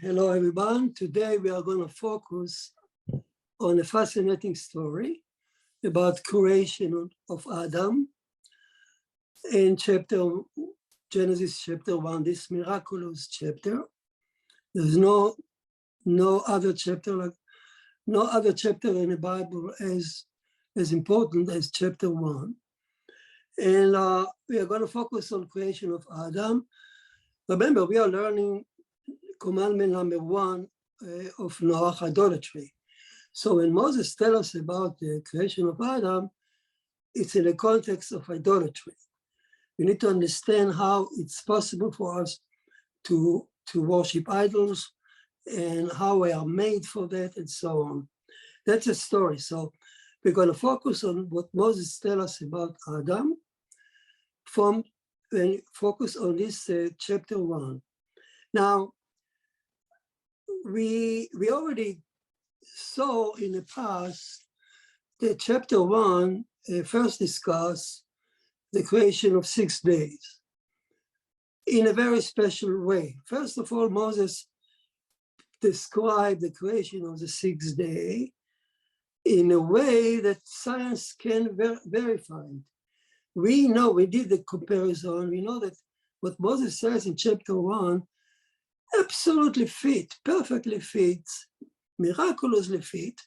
Hello, everyone. Today we are going to focus on a fascinating story about creation of Adam in Genesis chapter 1, this miraculous chapter. There's no other chapter in the Bible as important as chapter 1. And we are going to focus on creation of Adam. Remember, we are learning commandment number 1 of Noah, idolatry. So when Moses tells us about the creation of Adam, it's in the context of idolatry. We need to understand how it's possible for us to worship idols and how we are made for that and so on. That's a story. So we're going to focus on what Moses tells us about Adam focus on this chapter 1. Now, we already saw in the past that chapter 1 first discussed the creation of 6 days in a very special way. First of all, Moses described the creation of the 6th day in a way that science can verify. We know, we did the comparison, we know that what Moses says in chapter 1 absolutely perfectly fits, miraculously fit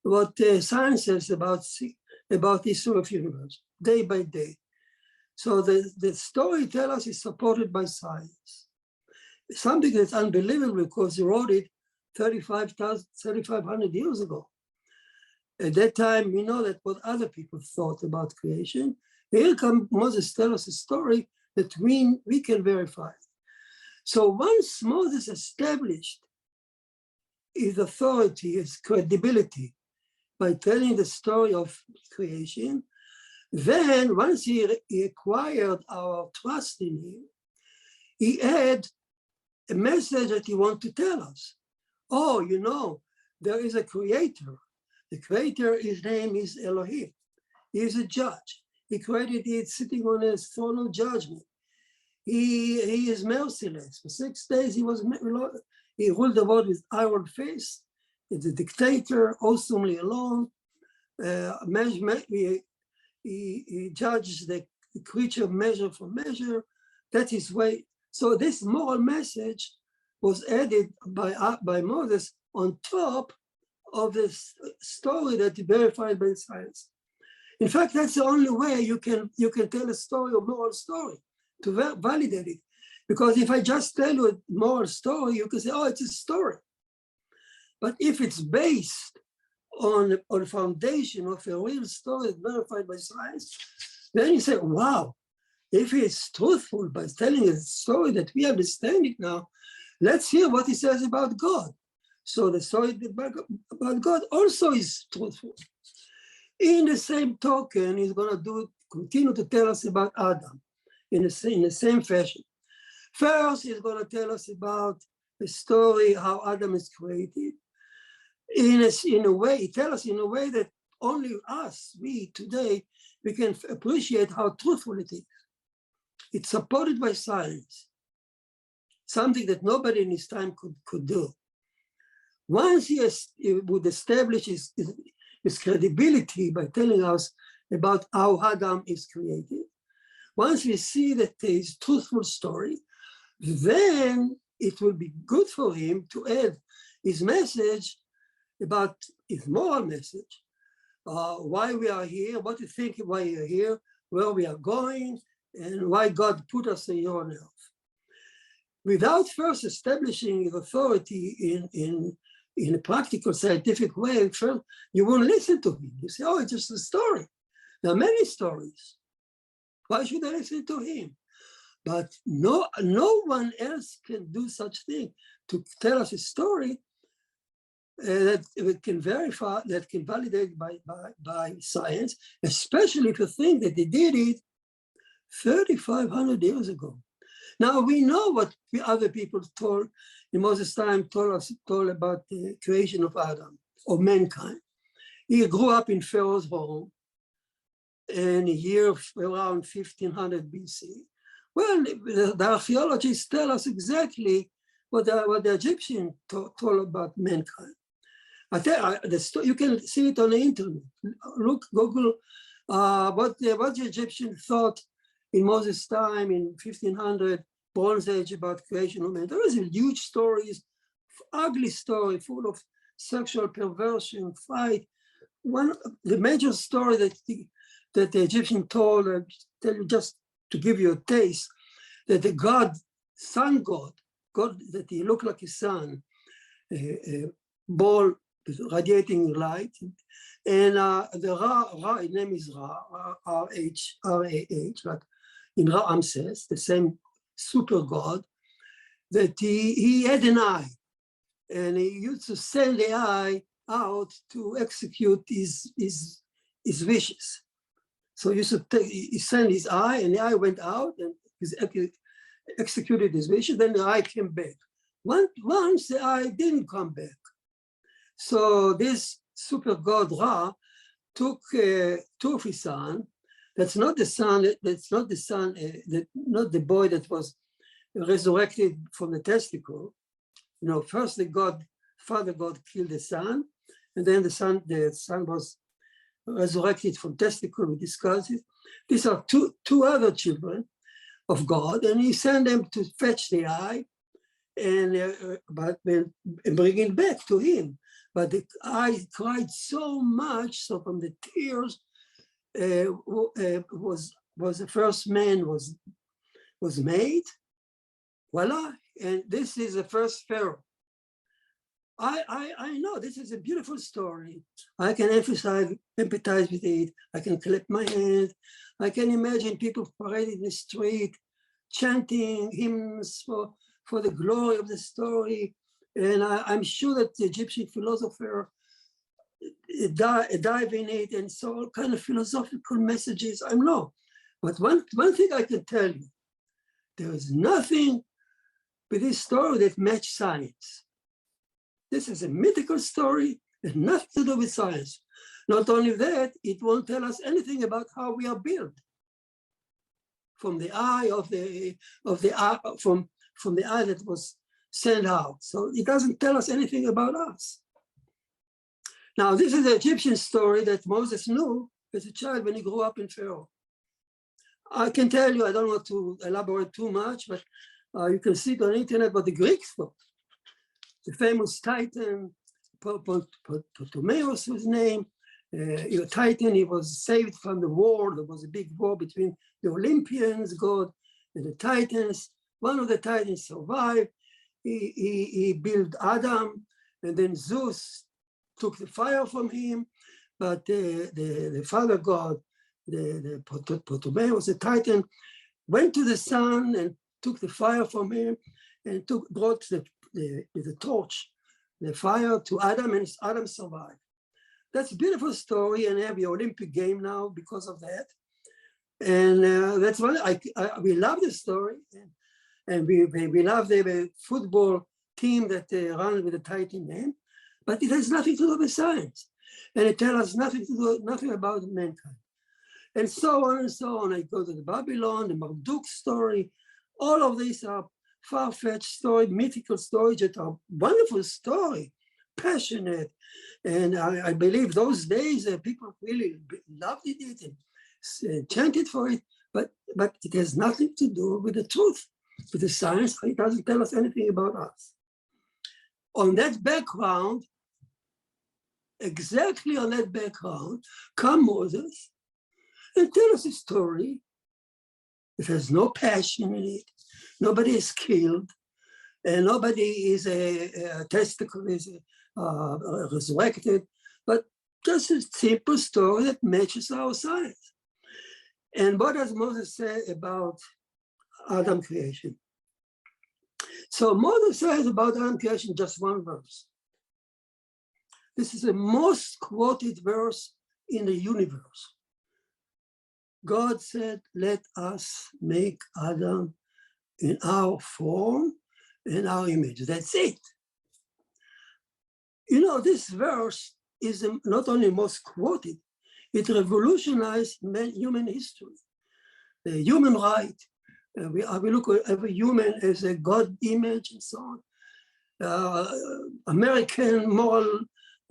what science says about the history of universe, day by day. So the story tells us is supported by science. Something that's unbelievable because he wrote it 3,500 years ago. At that time, we know that what other people thought about creation. Here comes Moses tell us a story that we can verify. So once Moses established his authority, his credibility by telling the story of creation, then once he acquired our trust in him, he had a message that he wanted to tell us. Oh, you know, there is a creator. The creator, his name is Elohim. He is a judge. He created it sitting on a throne of judgment. He is merciless. For 6 days he ruled the world with iron fist. He's a dictator, awesomely alone. He judges the creature measure for measure. That's his way. So this moral message was added by Moses on top of this story that is verified by science. In fact, that's the only way you can tell a story, a moral story, to validate it. Because if I just tell you a moral story, you can say, oh, it's a story. But if it's based on a foundation of a real story verified by science, then you say, wow, if it's truthful by telling a story that we understand it now, let's hear what he says about God. So the story about God also is truthful. In the same token, he's going to continue to tell us about Adam in the same fashion. First, he's going to tell us about the story, how Adam is created. In a way, he tells us in a way that only us, we today, we can appreciate how truthful it is. It's supported by science, something that nobody in his time could do. Once he would establish his credibility by telling us about how Adam is created, once we see that there is a truthful story, then it will be good for him to add his message about his moral message, why we are here, what you think why we are here, where we are going, and why God put us here on earth. Without first establishing his authority in a practical scientific way, first, you won't listen to him. You say, oh, it's just a story. There are many stories. Why should I listen to him? But no one else can do such thing to tell us a story that we can verify, that can validate by science, especially if you think that they did it 3,500 years ago. Now we know what other people told in Moses' time, told about the creation of Adam, or mankind. He grew up in Pharaoh's home in the year around 1500 BC. Well, the archaeologists tell us exactly what the Egyptian told about mankind. I tell you, you can see it on the internet. Look, Google what the Egyptian thought in Moses' time in 1500 Bronze Age about creation of man. There was huge stories, ugly story, full of sexual perversion, fight. The major story that the Egyptian told, I tell you just to give you a taste, that the sun god, that he looked like a sun, a ball radiating light, and the Ra, his name is Ra, R-A-H, like in Ramses, the same super god, that he had an eye, and he used to send the eye out to execute his wishes. So he sent his eye, and the eye went out, and he executed his wishes, then the eye came back. Once the eye didn't come back. So this super god Ra took two of his sons. That's not the son, not the boy that was resurrected from the testicle. You know, first father God killed the son, and then the son was resurrected from testicle. We discussed it. These are two other children of God, and he sent them to fetch the eye and bring it back to him. But the eye cried so much, so from the tears was the first man was made. Voila, and this is the first Pharaoh. I know this is a beautiful story. I can empathize with it. I can clap my hands. I can imagine people parading in the street, chanting hymns for the glory of the story. And I'm sure that the Egyptian philosopher dive in it and saw all kind of philosophical messages. I know. But one thing I can tell you, there is nothing with this story that matches science. This is a mythical story, it has nothing to do with science. Not only that, it won't tell us anything about how we are built. From the eye from the eye that was sent out. So it doesn't tell us anything about us. Now, this is the Egyptian story that Moses knew as a child when he grew up in Pharaoh. I can tell you, I don't want to elaborate too much, but you can see it on the internet what the Greeks thought. The famous Titan, Ptolemaios was named. Titan, he was saved from the war. There was a big war between the Olympians, God, and the Titans. One of the Titans survived. He built Adam, and then Zeus took the fire from him. But the father god, the Ptolemaios, the Titan, went to the sun and took the fire from him and brought the torch, the fire to Adam, and Adam survived. That's a beautiful story, and have the Olympic game now because of that. And that's why we love the story, and we love the football team that run with the Titan name, but it has nothing to do with science, and it tells us nothing about mankind, and so on and so on. I go to the Babylon, the Marduk story. All of these are far-fetched stories, mythical stories that are wonderful story, passionate, and I believe those days people really loved it and chanted for it, but it has nothing to do with the truth, with the science. It doesn't tell us anything about us. On that background, exactly on that background, come Moses and tell us a story. It has no passion in it. Nobody is killed, and nobody is a testicle is resurrected, but just a simple story that matches our science. And what does Moses say about Adam creation? So Moses says about Adam creation just one verse. This is the most quoted verse in the universe. God said, let us make Adam in our form and our image. That's it. You know, this verse is not only most quoted, it revolutionized human history, the human right. We look at every human as a God image and so on. American moral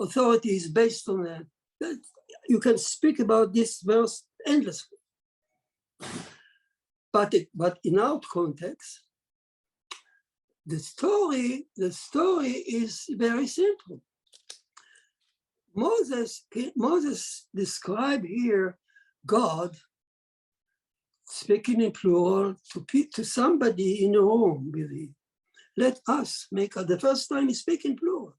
authority is based on that. You can speak about this verse endlessly. But in our context, the story is very simple. Moses described here God speaking in plural to somebody in a room with him. Let us make the first time he speaks in plural.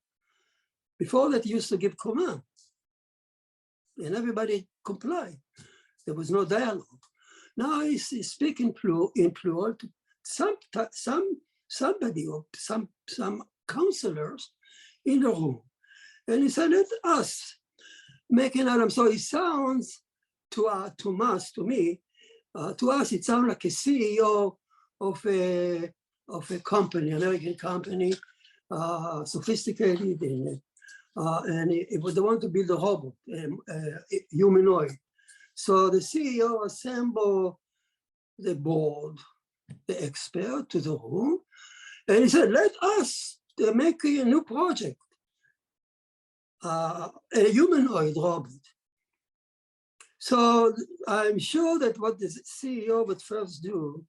Before that, he used to give command, and everybody complied. There was no dialogue. Now he's speaking in plural to somebody or some counselors in the room. And he said, let us make an Adam. So it sounds to us, it sounds like a CEO of a company, American company, sophisticated, and they want to build a robot, humanoid. So the CEO assembled the board, the expert to the room, and he said, let us make a new project, a humanoid robot. So I'm sure that what the CEO would first do,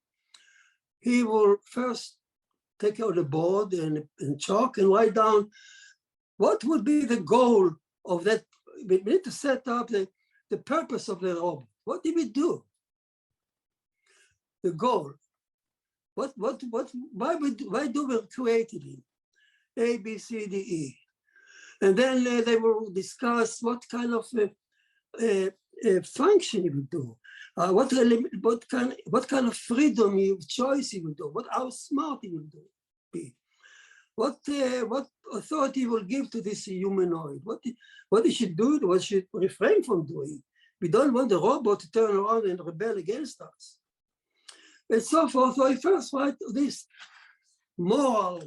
he will first take out the board and chalk and write down what would be the goal of that. We need to set up the purpose of the robot. What did we do? The goal. Why do we create it? A, B, C, D, E. And then they will discuss what kind of function you will do, what kind of freedom choice you will do, how smart you will be, what authority you will give to this humanoid, what he should do, what should refrain from doing. We don't want the robot to turn around and rebel against us, and so forth. So I first write this moral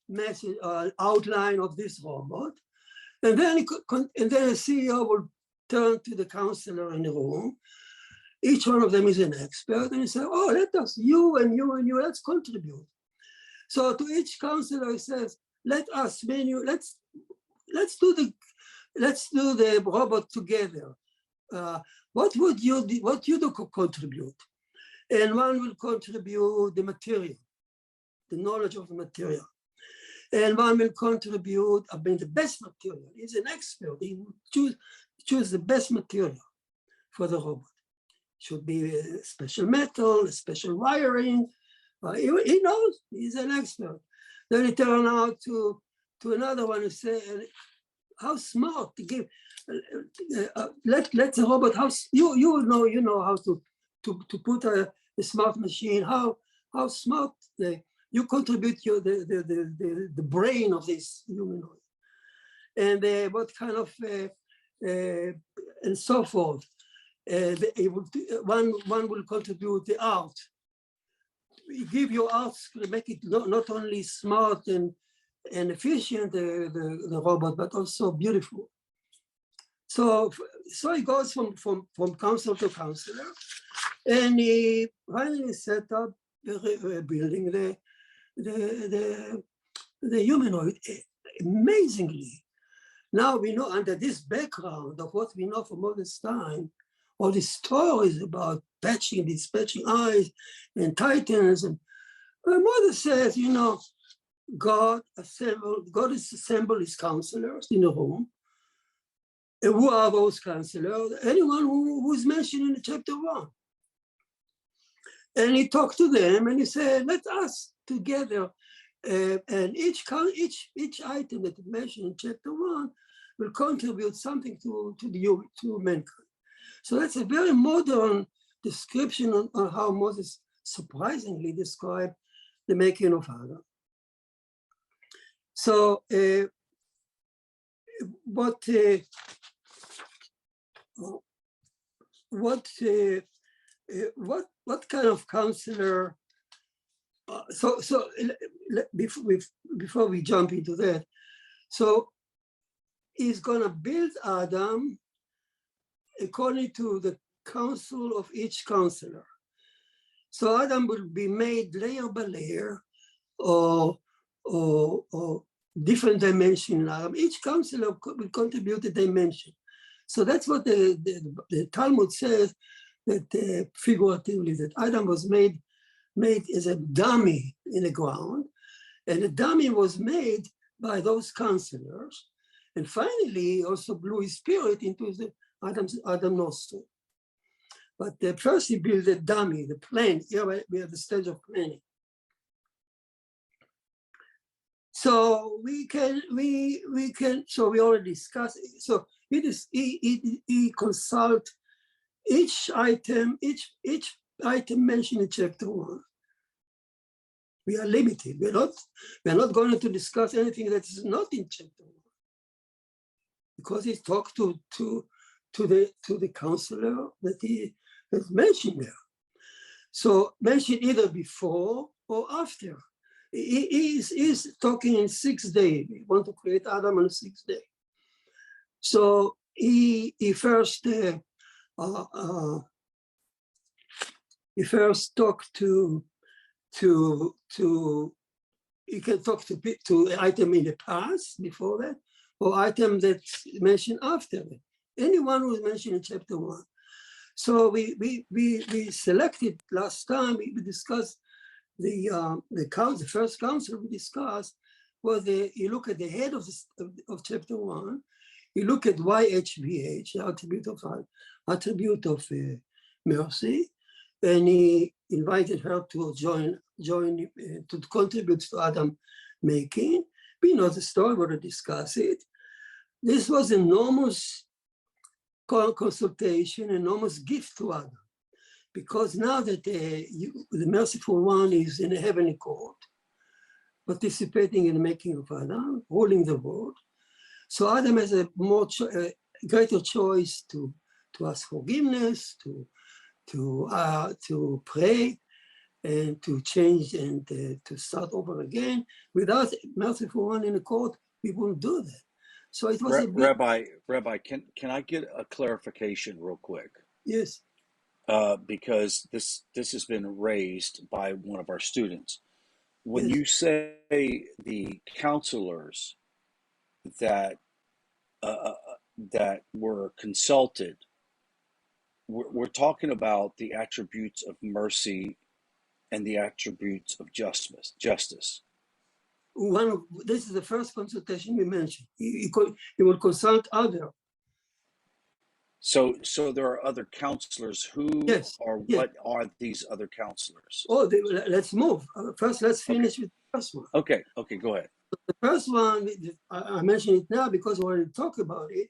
message, outline of this robot, and then the CEO will turn to the counselor in the room. Each one of them is an expert, and he says, "Oh, let us, you and you and you, let's contribute." So to each counselor, he says, "Let us, let's do the robot together. What you do contribute?" And one will contribute the material, the knowledge of the material. And one will contribute, the best material. He's an expert. He will choose the best material for the robot. Should be a special metal, a special wiring. He knows, he's an expert. Then he turn out to another one and say, how smart to give, let the robot, you know how to put a smart machine, how smart you contribute the brain of this humanoid, and what kind of and so forth. One will contribute the art. We give you art to make it not only smart and efficient, the robot, but also beautiful. So it goes from counselor to counselor, and he finally set up building the humanoid. Amazingly, now we know, under this background of what we know from all this time, all these stories about patching eyes and titans, and Moses says, God has assembled his counselors in a room. And who are those counselors? Anyone who is mentioned in chapter 1. And he talked to them and he said, let us together, and each item that is mentioned in chapter 1 will contribute something to mankind. So that's a very modern description on how Moses surprisingly described the making of Adam. So what kind of counselor? Before we jump into that, so he's gonna build Adam according to the counsel of each counselor. So Adam will be made layer by layer, or or different dimension in Adam. Each counselor will contribute a dimension. So that's what the Talmud says, that figuratively, that Adam was made as a dummy in the ground, and the dummy was made by those counselors. And finally, he also blew his spirit into the Adam nostril. But first he built a dummy, the plan. Here we have the stage of planning. So we already discussed. So he consult each item mentioned in chapter 1. We are limited. We are not going to discuss anything that is not in chapter 1, because he talked to the counselor that he has mentioned there. So mentioned either before or after. He is talking in 6 days. We want to create Adam on the 6th day. So he first talked to he can talk to item in the past before that, or item that's mentioned after that. Anyone who is mentioned in chapter 1. So we selected last time. We discussed the first council we discussed was you look at the head of chapter 1. You look at YHVH, the attribute of mercy, and he invited her to join to contribute to Adam making. We know the story, we're going to discuss it. This was enormous consultation, enormous gift to Adam, because now that the merciful one is in a heavenly court, participating in the making of Adam, ruling the world. So Adam has a greater choice to ask forgiveness, to pray, and to change and to start over again. Without merciful one in the court, we wouldn't do that. So it was Rabbi, can I get a clarification real quick? Yes. Because this has been raised by one of our students. When Yes. you say the counselors that were consulted, we're talking about the attributes of mercy and the attributes of justice. This is the first consultation we mentioned. He will consult other. So there are other counselors. Who what are these other counselors? Oh, let's move. First, let's finish with the first one. Okay, go ahead. The first one, I mention it now because we already talked about it.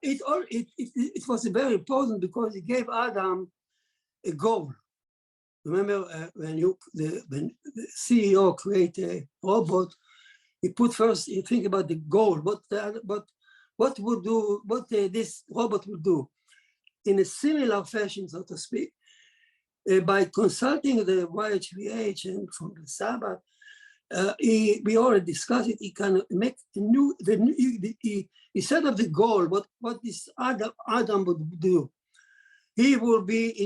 It was very important because it gave Adam a goal. Remember when the CEO create a robot, he think about the goal, what this robot would do in a similar fashion, so to speak, by consulting the YHVH and from the Sabbath. We already discussed it. He can make he set up the goal. What this Adam would do. He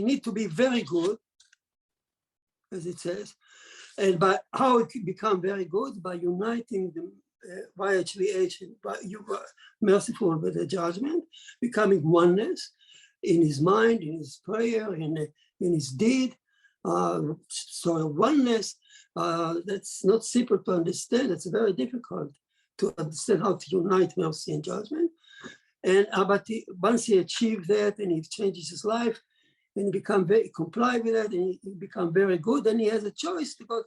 need to be very good, as it says, and by how it could become very good by uniting the YHVH and by merciful with the judgment, becoming oneness in his mind, in his prayer, in his deed. So oneness. That's not simple to understand. It's very difficult to understand how to unite mercy and judgment. And but once he achieved that and he changes his life and he comply with that and he become very good, then he has a choice to go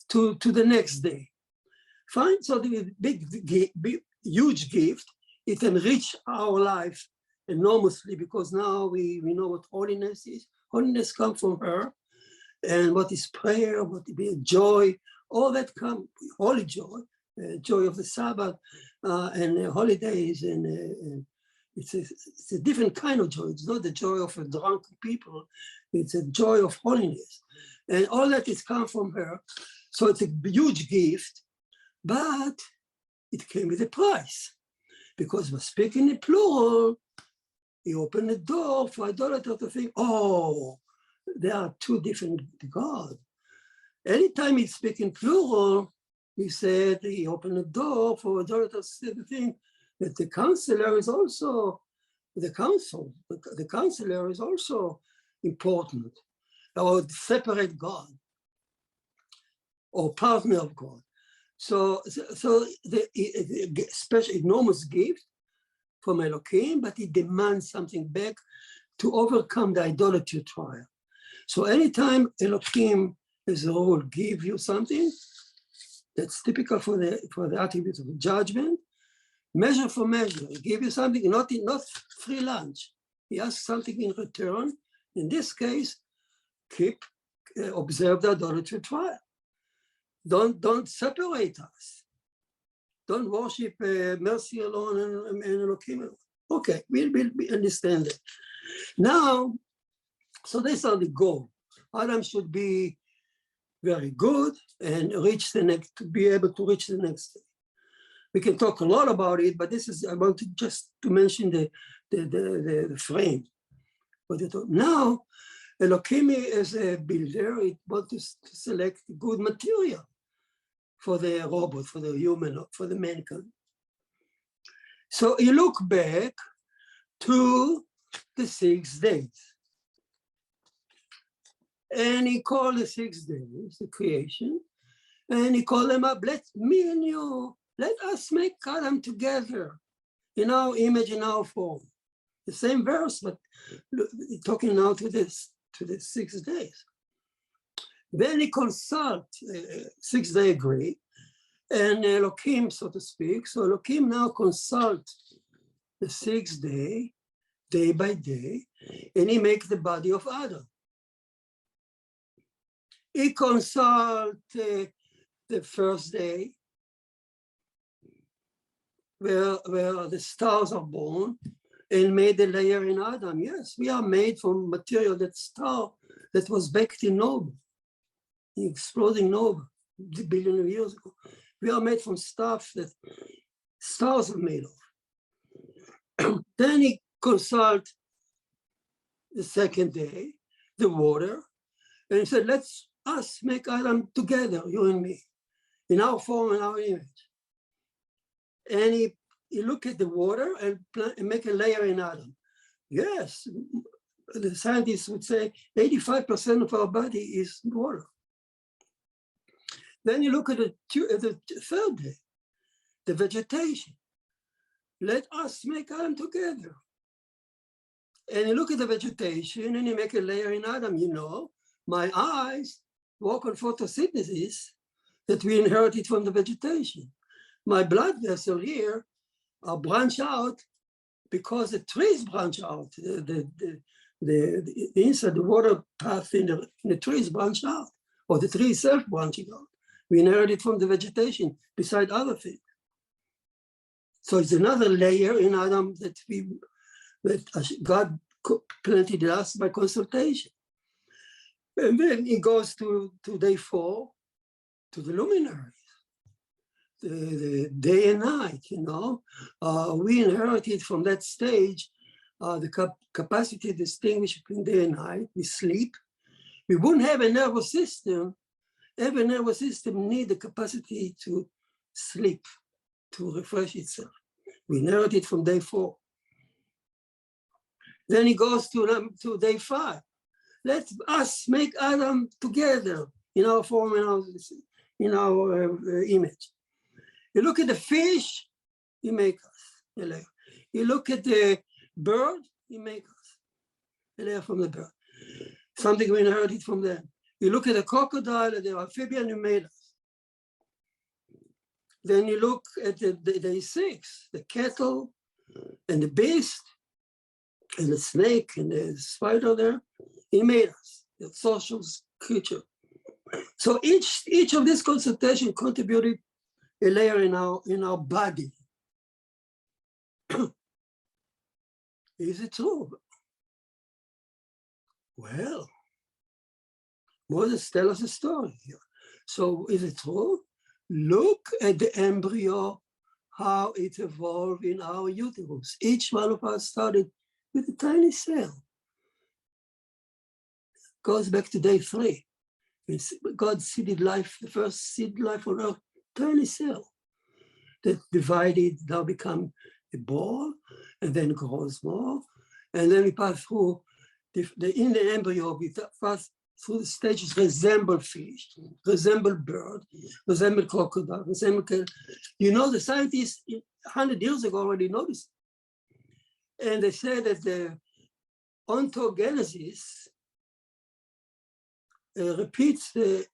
to the next day. Fine. So the big huge gift. It enrich our life enormously because now we know what holiness is. Holiness comes from her. And what is prayer, what is joy, all that come, holy joy, joy of the Sabbath and holidays. And it's a different kind of joy. It's not the joy of a drunk people. It's a joy of holiness. And all that is come from her. So it's a huge gift, but it came with a price. Because we're speaking in plural, he opened the door for idolater to think, oh, there are two different gods. Anytime he's speaking plural, he said he opened the door for idolaters to think that the counselor is also the counsel. The counselor is also important, or separate God, or partner of God. So the special enormous gift from Elohim, but it demands something back to overcome the idolatry trial. So anytime Elohim, as a rule, give you something that's typical for the attributes of judgment, measure for measure. He give you something, not free lunch. He asks something in return. In this case, observe the idolatry trial. Don't separate us. Don't worship mercy alone and Elohim alone. Okay, we understand it. Now, so these are the goal. Adam should be very good and to be able to reach the next stage. We can talk a lot about it, but I want to just to mention the frame. Now, Elohim as a builder, it wants to select good material for the robot, for the human, for the mankind. So he look back to the 6 days. And he called the 6 days, the creation, and he called them up, let us make Adam together in our image, in our form. The same verse, but talking now to the 6 days. Then he consult, 6 day agree, and Elohim, so to speak. So Elohim now consult the 6 day by day, and he makes the body of Adam. He consult the first day, where the stars are born, and made a layer in Adam. Yes, we are made from material that was baked in Nova, the exploding Nova, a billion of years ago. We are made from stuff that stars are made of. Then he consult the second day, the water, and he said, let us make Adam together, you and me, in our form and our image. And he look at the water and make a layer in Adam. Yes, the scientists would say 85% of our body is water. Then you look at the third day, the vegetation. Let us make Adam together. And you look at the vegetation and you make a layer in Adam. My eyes work on photosynthesis that we inherited from the vegetation. My blood vessel here branch out because the trees branch out. The inside, the water path in the trees branch out, or the tree itself branching out. We inherited from the vegetation beside other things. So it's another layer in Adam that God planted us by consultation. And then it goes to day 4, to the luminaries. The day and night, we inherited from that stage the capacity to distinguish between day and night. We sleep. We wouldn't have a nervous system. Every nervous system needs the capacity to sleep, to refresh itself. We inherited from day 4. Then it goes to day 5. Let us make Adam together in our form and in our image. You look at the fish, he make us a layer. You look at the bird, he make us a layer from the bird. Something we inherited from them. You look at the crocodile and the amphibian, he made us. Then you look at the day 6, the cattle and the beast and the snake and the spider there, he made us, the social creature. So each of these consultations contributed a layer in our body. Is it true? Well, Moses tells us a story here. So is it true? Look at the embryo, how it evolved in our uterus. Each one of us started with a tiny cell. Goes back to day 3. God seeded life, the first seed life on earth tiny cell that divided, now become a ball, and then grows more. And then we pass through in the embryo, we pass through the stages, resemble fish, resemble bird, resemble crocodile, resemble, the scientists 100 years ago already noticed. And they say that the ontogenesis repeats the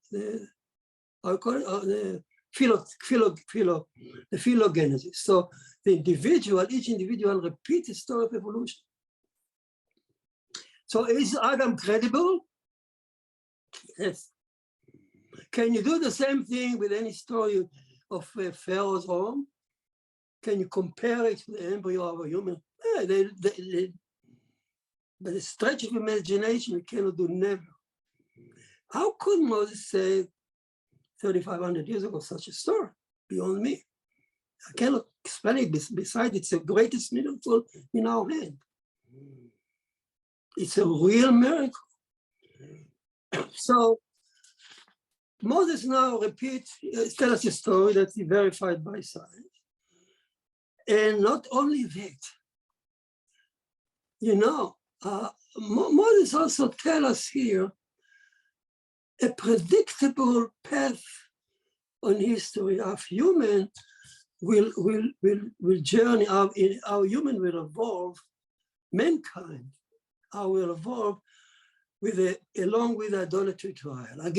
phylogenesis. So each individual repeats the story of evolution. So is Adam credible? Yes. Can you do the same thing with any story of Pharaoh's home? Can you compare it to the embryo of a human? Yeah, but a stretch of imagination you cannot do, never. How could Moses say 3,500 years ago such a story? Beyond me. I cannot explain it, besides it's the greatest miracle in our hand. It's a real miracle. So Moses now tell us a story that's verified by science. And not only that, Moses also tell us here a predictable path on history of human will journey, our human will evolve, mankind, will evolve along with idolatry trial. I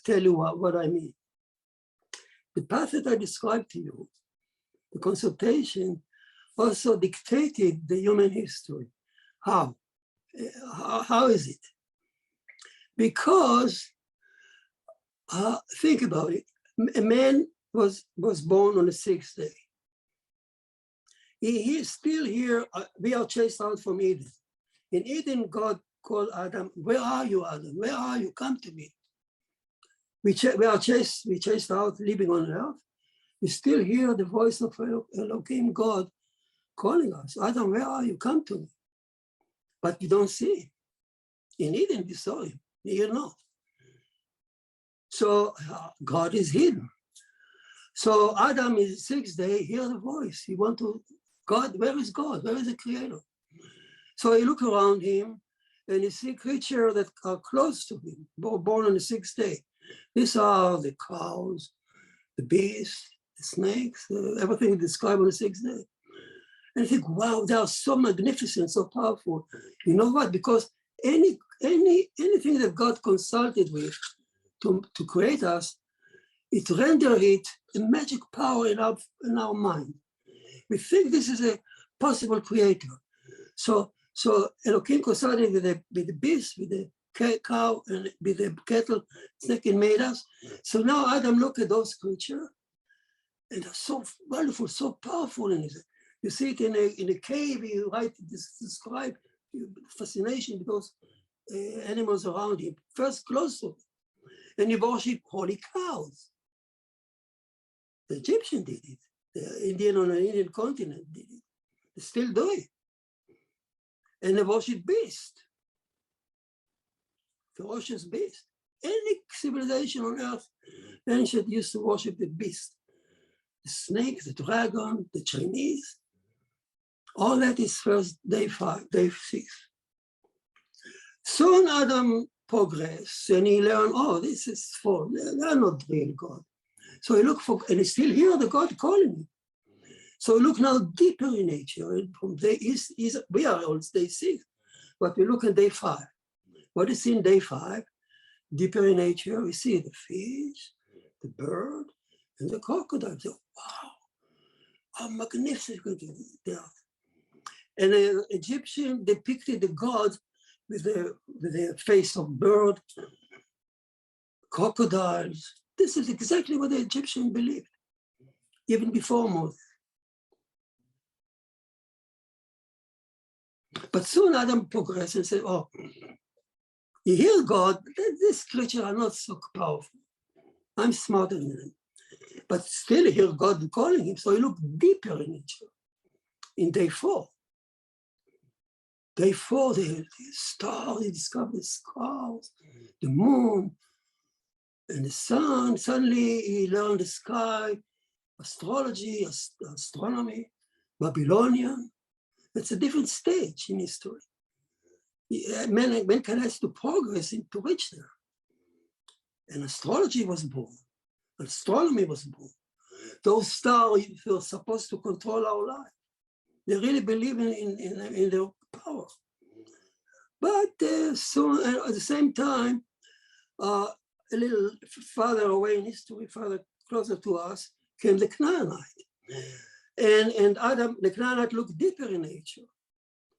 tell you what I mean. The path that I described to you, the consultation, also dictated the human history. How? How is it? Because, think about it, a man was born on the 6th day. He is still here. We are chased out from Eden. In Eden, God called Adam, "Where are you, Adam? Where are you? Come to me." We chased out, living on earth. We still hear the voice of Elohim, God, calling us, "Adam, where are you? Come to me." But we don't see him. In Eden, we saw him. Here, no. So God is hidden. So Adam is 6th day, hear the voice. He want to, God, where is God? Where is the Creator? So he look around him and he see creatures that are close to him, born on the 6th day. These are the cows, the beasts, the snakes, everything described on the 6th day. And I think, wow, they are so magnificent, so powerful. You know what? Because anything that God consulted with to create us, it renders it a magic power in our mind. We think this is a possible creator. So Elohim consulted with the beast, with the cow, and with the cattle, snake, and made us. So now Adam look at those creatures, and they're so wonderful, so powerful. And you see it in a cave. You describe fascination with those animals around him. First close to him, and you worship holy cows. The Egyptian did it. The Indian on the Indian continent did it. They still do it. And they worship beast. Ferocious beast. Any civilization on earth, ancient used to worship the beast. The snake, the dragon, the Chinese. All that is first day 5, day 6. Soon Adam progressed and he learned, oh, this is false. They are not real God. So he looked for, and he still hear the God calling him. So we look now deeper in nature. And from we are on day 6, but we look at day 5. What is in day 5? Deeper in nature, we see the fish, the bird, and the crocodile. So, wow, how magnificent they are. And the Egyptian depicted the god with the face of bird, crocodiles. This is exactly what the Egyptian believed, even before Moses. But soon Adam progressed and said, oh, you hear God, these creatures are not so powerful. I'm smarter than them. But still he hear God calling him, so he looked deeper in nature. In day 4, the stars, he discovered the stars, the moon, And the son, suddenly he learned the sky, astrology, astronomy, Babylonian. That's a different stage in history. Mankind has to progress to reach there. And astrology was born. Astronomy was born. Those stars were supposed to control our life. They really believe in their power. But soon, at the same time, a little farther away in history, farther closer to us, came the Noahide. And Adam, the Noahide looked deeper in nature.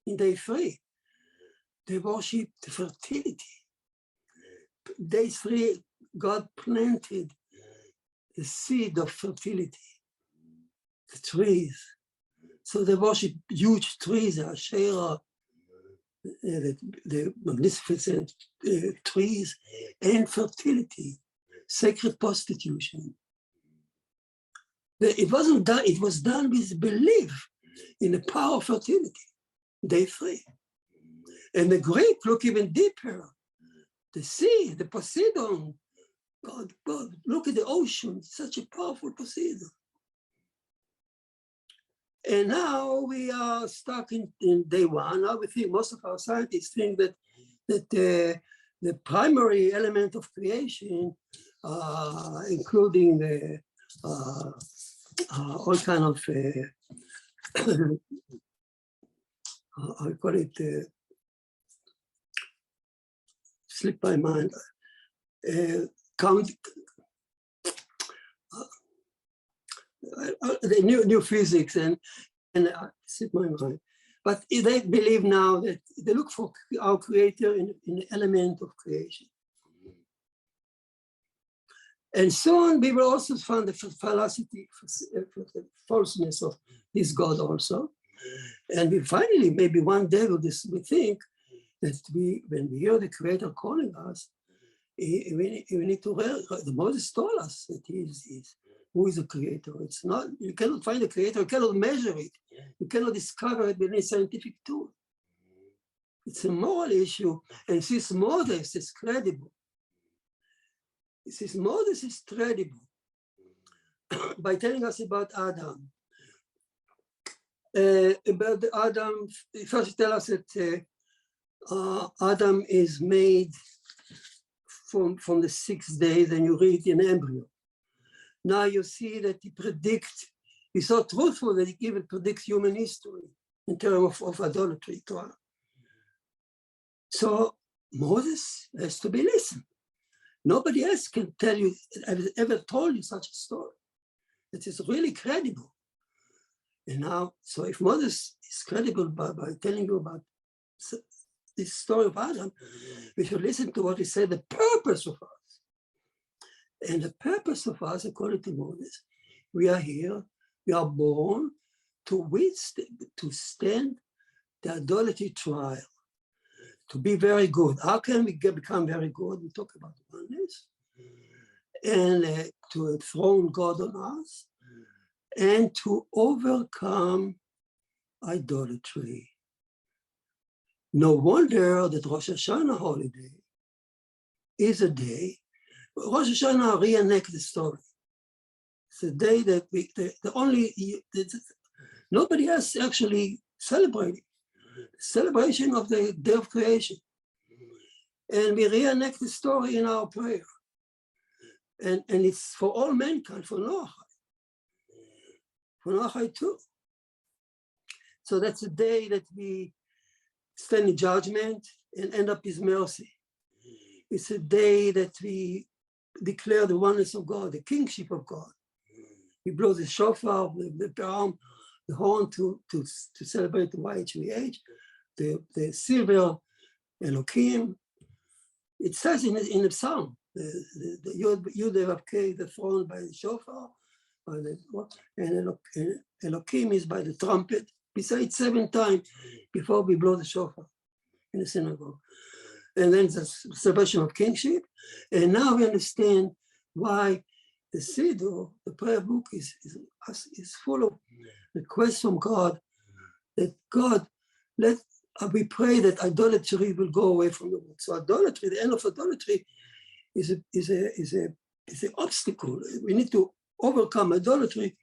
In day 3, they worshiped fertility. Day 3, God planted the seed of fertility, the trees. So they worship huge trees, Asherah, the magnificent trees, and fertility, sacred prostitution. It wasn't done, it was done with belief in the power of fertility, day 3. And the Greek look even deeper. The sea, the Poseidon, God, look at the ocean, such a powerful Poseidon. And now we are stuck in day 1. Now we think, most of our scientists think that the primary element of creation, including all kind of, I call it, slip my mind, the new physics and slip my mind. But they believe now that they look for our creator in the element of creation. And soon we will also find the fallacy, the falseness of this God also. And we finally, maybe one day we think that when we hear the creator calling us, we need to realize, Moses told us that he is who is the creator. It's not, you cannot find the creator, you cannot measure it, you cannot discover it with any scientific tool. It's a moral issue, and this Moses is credible. This Moses is credible by telling us about Adam. About Adam, first tell us that Adam is made from the 6th day, then you read in embryo. Now you see that he predicts, he's so truthful that he even predicts human history in terms of idolatry. So Moses has to be listened. Nobody else can tell you, ever told you such a story. It is really credible. And now, so if Moses is credible by telling you about this story of Adam, we should listen to what he said, the purpose of us. And the purpose of us, according to Moses, we are here, we are born to stand the idolatry trial, to be very good. How can we become very good? We talk about oneness, and to enthrone God on us, and to overcome idolatry. No wonder that Rosh Hashanah holiday is a day. Rosh Hashanah reenact the story. It's a day that nobody else actually celebrating. Celebration of the day of creation. And we reenact the story in our prayer. And it's for all mankind, for Noahide. For Noahide too. So that's a day that we stand in judgment and end up his mercy. It's a day that we declare the oneness of God, the kingship of God. We blow the shofar, the horn to celebrate the YHVH, the silver Elohim. It says in the psalm, the Yud the throne by the shofar, and Elohim is by the trumpet. We say it 7 times before we blow the shofar in the synagogue. And then the celebration of kingship. And now we understand why the Siddur, the prayer book, is full of requests from God, that God, we pray that idolatry will go away from the world. So idolatry, the end of idolatry, is an obstacle. We need to overcome idolatry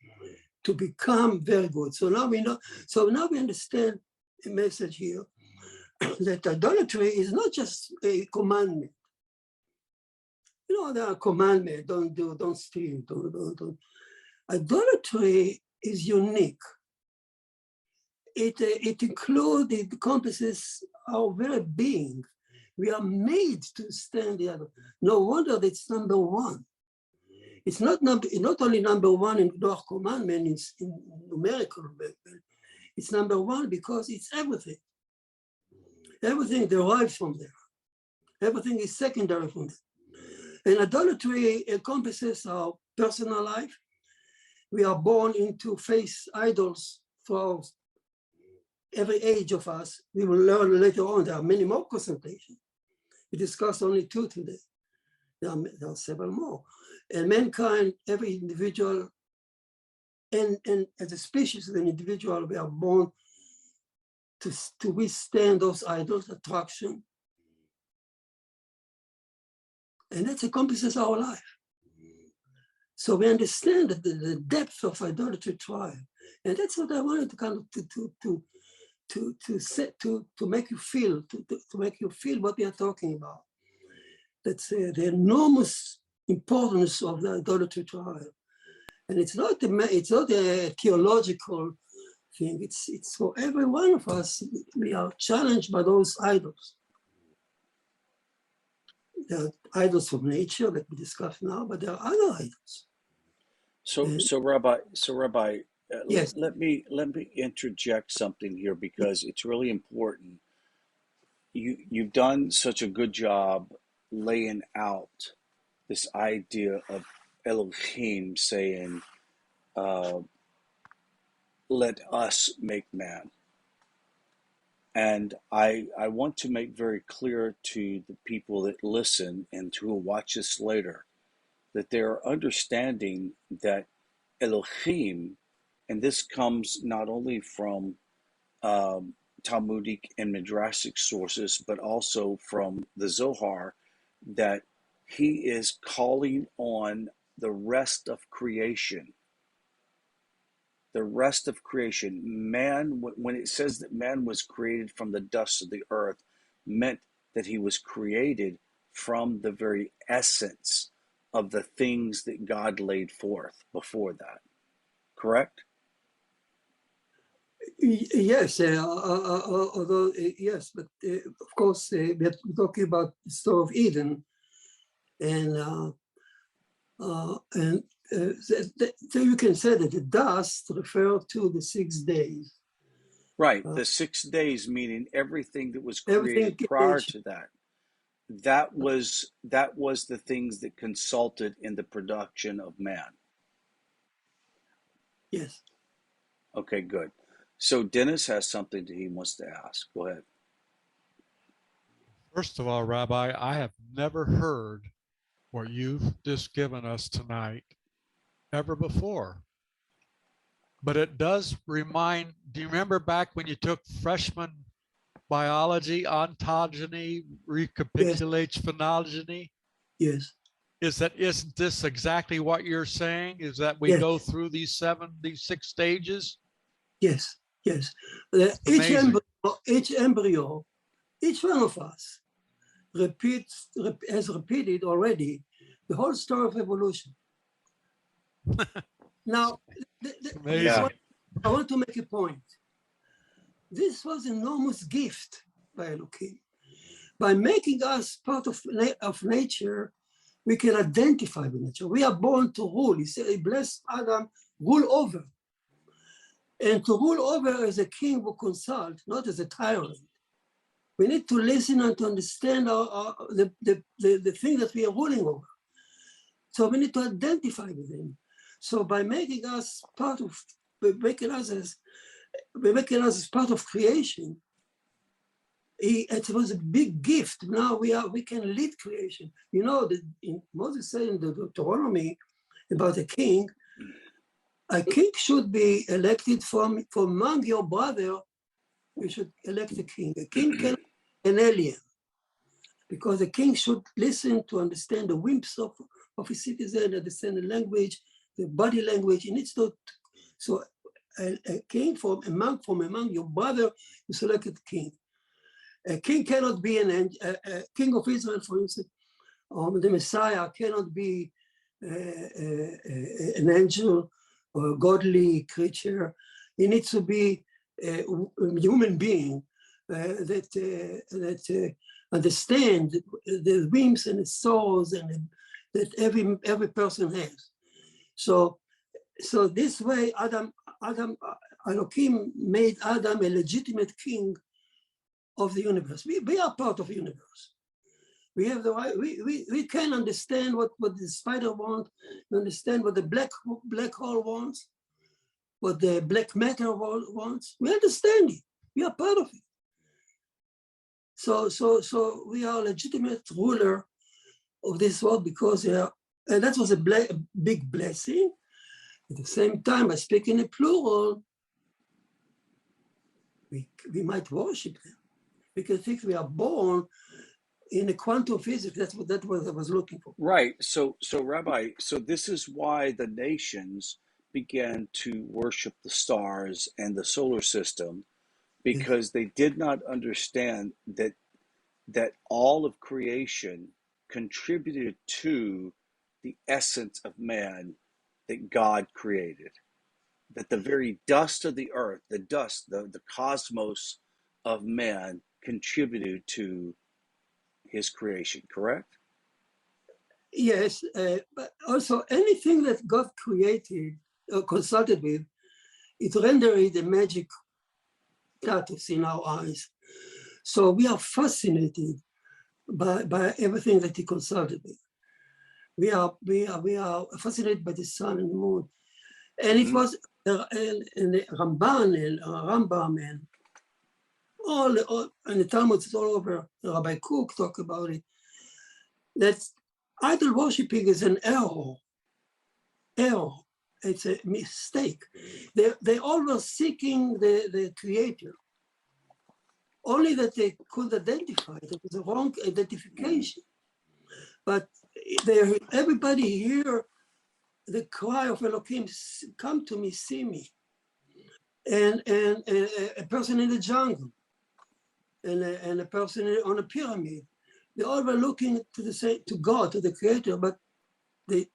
to become very good. So now we know. So now we understand a message here that idolatry is not just a commandment. You know, there are commandments: don't do, don't steal, don't. Idolatry is unique. It includes, it encompasses our very being. We are made to stand the other. No wonder that it's number one. It's not only number one in the commandment, it's in numerical, but it's number one because it's everything. Everything derives from there. Everything is secondary from there. And idolatry encompasses our personal life. We are born into face idols for every age of us. We will learn later on. There are many more concentrations. We discussed only two today. There are several more. And mankind, every individual, and as a species, an individual, we are born to withstand those idols' attraction. And that encompasses our life. So we understand that the depth of idolatry tribe. And that's what I wanted to kind of to make you feel, to make you feel what we are talking about. That's the enormous importance of the idolatry trial. And it's not a theological thing. It's for every one of us. We are challenged by those idols. There are idols from nature that we discuss now, but there are other idols. So Rabbi, yes. let me interject something here because it's really important. You've done such a good job laying out this idea of Elohim saying, "Let us make man." And I want to make very clear to the people that listen and who will watch this later that they're understanding that Elohim, and this comes not only from Talmudic and Midrashic sources, but also from the Zohar, that he is calling on the rest of creation. The rest of creation. Man, when it says that man was created from the dust of the earth, meant that he was created from the very essence of the things that God laid forth before that. Correct? Yes, although yes, but of course we're talking about the story of Eden, and so you can say that the dust refers to the 6 days. Right, the 6 days, meaning everything that was created prior to that. That was the things that consulted in the production of man. Yes. Okay, good. So Dennis has something that he wants to ask. Go ahead. First of all, Rabbi, I have never heard what you've just given us tonight ever before. But it does remind, do you remember back when you took freshman biology, ontogeny, recapitulates phylogeny? Yes. Isn't this exactly what you're saying? Is that we go through these 6 stages? Yes, yes. Each embryo, each one of us has repeated already the whole story of evolution. Now, I want to make a point. This was an enormous gift by Elohim. By making us part of nature, we can identify with nature. We are born to rule. He said, he blessed Adam, rule over. And to rule over as a king who consult, not as a tyrant. We need to listen and to understand the thing that we are ruling over. So we need to identify with him. So by making us part of, making us as part of creation, it was a big gift. Now we can lead creation. You know, Moses said in the Deuteronomy about a king should be elected from among your brother. You should elect a king. A king cannot be an alien. because the king should listen to understand the whims of his citizen, understand the language, the body language. He needs to. So a king from among your brother, you select a king. A king cannot be a king of Israel, for instance, or the Messiah cannot be an angel or a godly creature. He needs to be a human being that understand the whims and the souls and that every person has. So this way, Elohim made Adam a legitimate king of the universe. We are part of the universe. We have the right. We can understand what the spider wants. Understand what the black hole wants. What the black matter wants. We understand it. We are part of it. So we are a legitimate ruler of this world because and that was a big blessing. At the same time, by speaking in plural, we might worship them. We can think we are born in a quantum physics. That's what I was looking for. Right. So Rabbi, so this is why the nations began to worship the stars and the solar system, because they did not understand that all of creation contributed to the essence of man that God created. That the very dust of the earth, the cosmos of man contributed to his creation, correct? Yes, but also anything that God created or consulted with, it rendered a magic status in our eyes. So we are fascinated by everything that he consulted with. We are fascinated by the sun and the moon. And it was and the Rambam and all and the Talmud is all over. Rabbi Cook talk about it. That idol worshiping is an error. It's a mistake. They always seeking the creator. Only that they could identify it. It was a wrong identification. But everybody hear the cry of Elohim, come to me, see me. And a person in the jungle and a person on a pyramid. They all were looking to God, to the creator, but they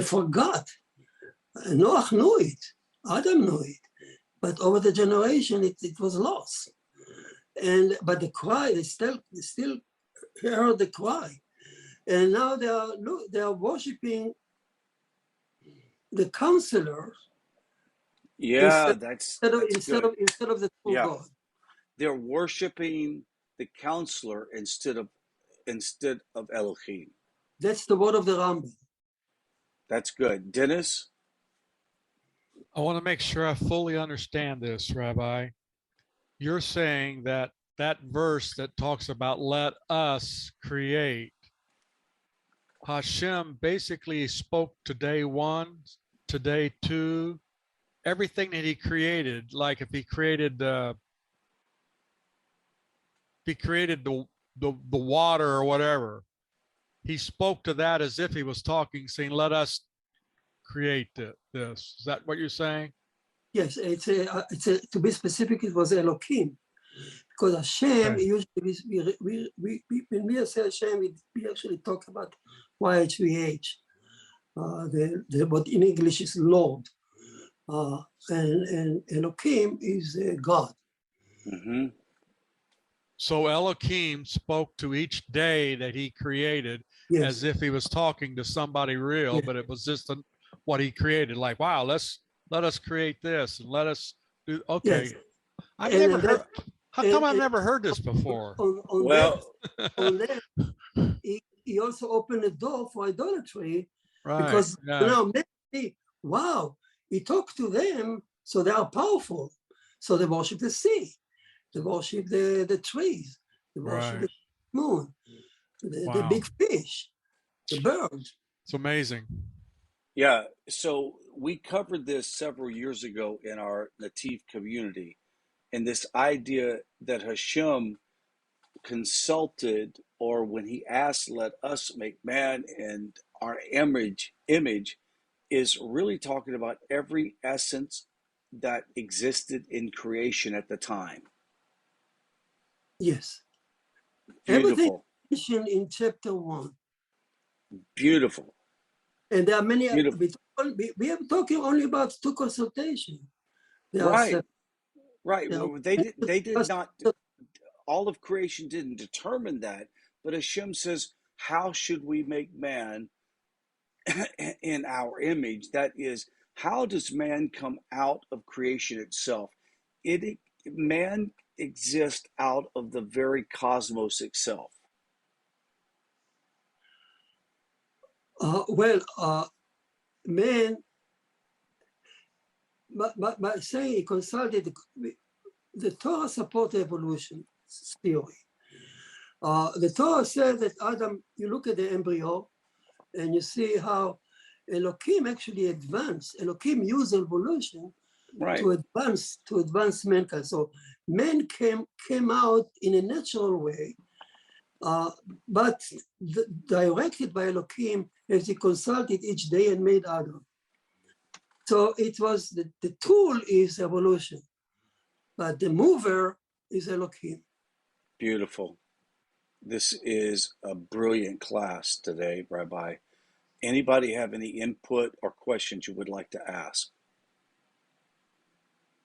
forgot. Noah knew it, Adam knew it, but over the generation it was lost. But the cry, they still heard the cry, and now they are worshiping the counselors. Yeah, instead of the true God. They're worshiping the counselor instead of Elohim. That's the word of the Rambam. That's good. Dennis? I want to make sure I fully understand this, Rabbi. You're saying that verse that talks about let us create, Hashem basically spoke to day one, to day two, everything that he created, like if he created the water or whatever, he spoke to that as if he was talking, saying, let us create this. Is that what you're saying? Yes, it's to be specific, it was Elohim. Because Hashem, usually when we say Hashem, we actually talk about YHVH, what in English is Lord. And Elohim is God. Mm-hmm. So Elohim spoke to each day that he created as if he was talking to somebody real, but it was just what he created. Like, wow, let us create this and let us do. Okay, yes. I've never heard. How come I've never heard this before? He also opened the door for idolatry, right? Because now maybe, wow, he talked to them, so they are powerful, so they worship the sea. They worship the trees. They worship the moon, the big fish, the birds. It's amazing. Yeah. So we covered this several years ago in our NETIV community, and this idea that Hashem consulted, or when he asked, let us make man in our image, is really talking about every essence that existed in creation at the time. Yes. Everything Beautiful. mentioned in chapter 1. Beautiful. And there are many, Beautiful. we are talking only about two consultations. There are Right. seven. Right. There are, Well, they did not, all of creation didn't determine that, but Hashem says, how should we make man in our image? That is, how does man come out of creation itself? Man exists out of the very cosmos itself. Man, by saying he consulted, the Torah supports evolution theory. The Torah says that Adam, you look at the embryo and you see how Elohim actually advanced. Elohim used evolution Right. to advance mankind. So man came out in a natural way, but directed by Elohim as he consulted each day and made Adam. So it was the tool is evolution, but the mover is Elohim. Beautiful. This is a brilliant class today, Rabbi. Anybody have any input or questions you would like to ask?